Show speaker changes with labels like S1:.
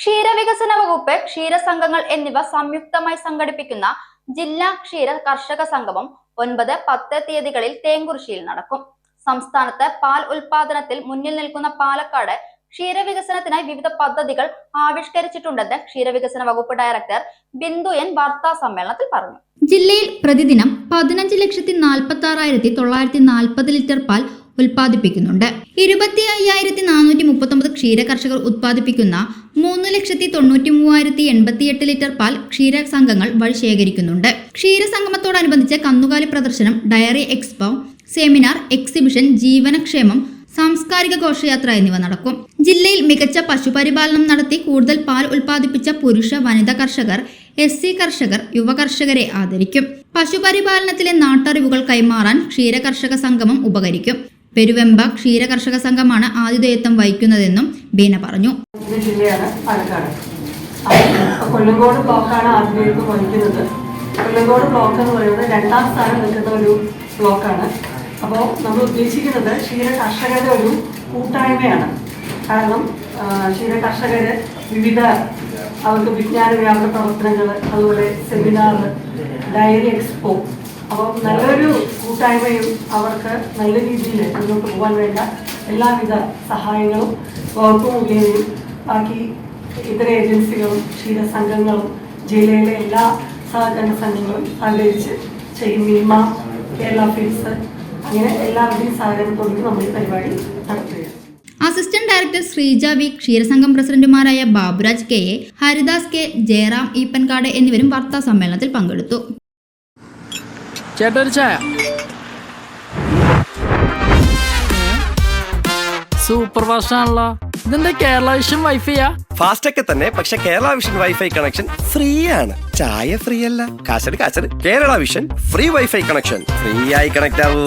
S1: ക്ഷീരവികസന വകുപ്പ്, ക്ഷീരസംഘങ്ങൾ എന്നിവ സംയുക്തമായി സംഘടിപ്പിക്കുന്ന ജില്ലാ ക്ഷീര കർഷക സംഗമം 9, 10 തീയതികളിൽ തേങ്കുറിശ്ശിയിൽ നടക്കും. സംസ്ഥാനത്ത് പാൽ ഉൽപാദനത്തിൽ മുന്നിൽ നിൽക്കുന്ന പാലക്കാട് ക്ഷീരവികസനത്തിനായി വിവിധ പദ്ധതികൾ ആവിഷ്കരിച്ചിട്ടുണ്ടെന്ന് ക്ഷീരവികസന വകുപ്പ് ഡയറക്ടർ ബിന്ദു എൻ വാർത്താ സമ്മേളനത്തിൽ പറഞ്ഞു.
S2: ജില്ലയിൽ പ്രതിദിനം 15,46,940 ലിറ്റർ പാൽ ഉൽപ്പാദിപ്പിക്കുന്നുണ്ട്. 25,439 ക്ഷീര കർഷകർ ഉത്പാദിപ്പിക്കുന്ന 3,93,088 ലിറ്റർ പാൽ ക്ഷീര സംഘങ്ങൾ വഴി ശേഖരിക്കുന്നുണ്ട്. ക്ഷീരസംഗമത്തോടനുബന്ധിച്ച് കന്നുകാലി പ്രദർശനം, ഡയറി എക്സ്പോ, സെമിനാർ, എക്സിബിഷൻ, ജീവനക്ഷേമം, സാംസ്കാരിക ഘോഷയാത്ര എന്നിവ നടക്കും. ജില്ലയിൽ മികച്ച പശുപരിപാലനം നടത്തി കൂടുതൽ പാൽ ഉൽപ്പാദിപ്പിച്ച പുരുഷ, വനിതാ കർഷകർ, SC കർഷകർ, യുവ കർഷകരെ ആദരിക്കും. പശുപരിപാലനത്തിലെ നാട്ടറിവുകൾ കൈമാറാൻ ക്ഷീര കർഷക സംഗമം ഉപകരിക്കും. പെരുവെമ്പ ക്ഷീര കർഷക സംഘമാണ് ആതിഥേയത്വം വഹിക്കുന്നതെന്നും ബീന പറഞ്ഞു.
S3: ജില്ലയാണ് പാലക്കാട്. കൊല്ലങ്കോട് ബ്ലോക്കാണ് ആതിഥേയത്വം വഹിക്കുന്നത്. കൊല്ലങ്കോട് ബ്ലോക്ക് എന്ന് പറയുന്നത് 2ാം സ്ഥാനം നിൽക്കുന്ന ഒരു ബ്ലോക്കാണ്. അപ്പോൾ നമ്മൾ ഉദ്ദേശിക്കുന്നത് ക്ഷീര കർഷകരുടെ ഒരു കൂട്ടായ്മയാണ്. കാരണം ക്ഷീര കർഷകർ വിവിധ അവർക്ക് വിജ്ഞാന വ്യാപന പ്രവർത്തനങ്ങൾ, അതുപോലെ സെമിനാർ, ഡയറി എക്സ്പോ, അപ്പോൾ നല്ലൊരു കൂട്ടായ്മയും അവർക്ക് നല്ല രീതിയിൽ മുന്നോട്ട് പോകാൻ വേണ്ട എല്ലാവിധ സഹായങ്ങളും വകുപ്പ് മുഖേനയും ബാക്കി ഇതര ഏജൻസികളും ക്ഷീരസംഘങ്ങളും ജില്ലയിലെ എല്ലാ സഹകരണ സംഘങ്ങളും സഹകരിച്ച് ചെയ്യും. മിൽമ, കേരള ഫീഡ്സ്, അങ്ങനെ എല്ലാവരുടെയും സഹകരണത്തോടെ നമ്മൾ ഈ പരിപാടി നടത്തുകയാണ്.
S2: അസിസ്റ്റന്റ് ഡയറക്ടർ ശ്രീജ വി, ക്ഷീരസംഘം പ്രസിഡന്റുമാരായ ബാബുരാജ് KA, ഹരിദാസ് K, ജയറാം ഈപ്പൻകാട് എന്നിവരും വാർത്താ സമ്മേളനത്തിൽ പങ്കെടുത്തു.
S4: സൂപ്പർ ഫാസ്റ്റ് ആണല്ലോ. ഇതിന്റെ കേരള വിഷൻ വൈഫൈയാ?
S5: ഫാസ്റ്റ് ഒക്കെ തന്നെ, പക്ഷെ Kerala Vision wifi connection free ആണ്. ചായ ഫ്രീ അല്ല, കാശട്. Kerala Vision free wifi connection. Free ആയി കണക്ട് ആവൂ.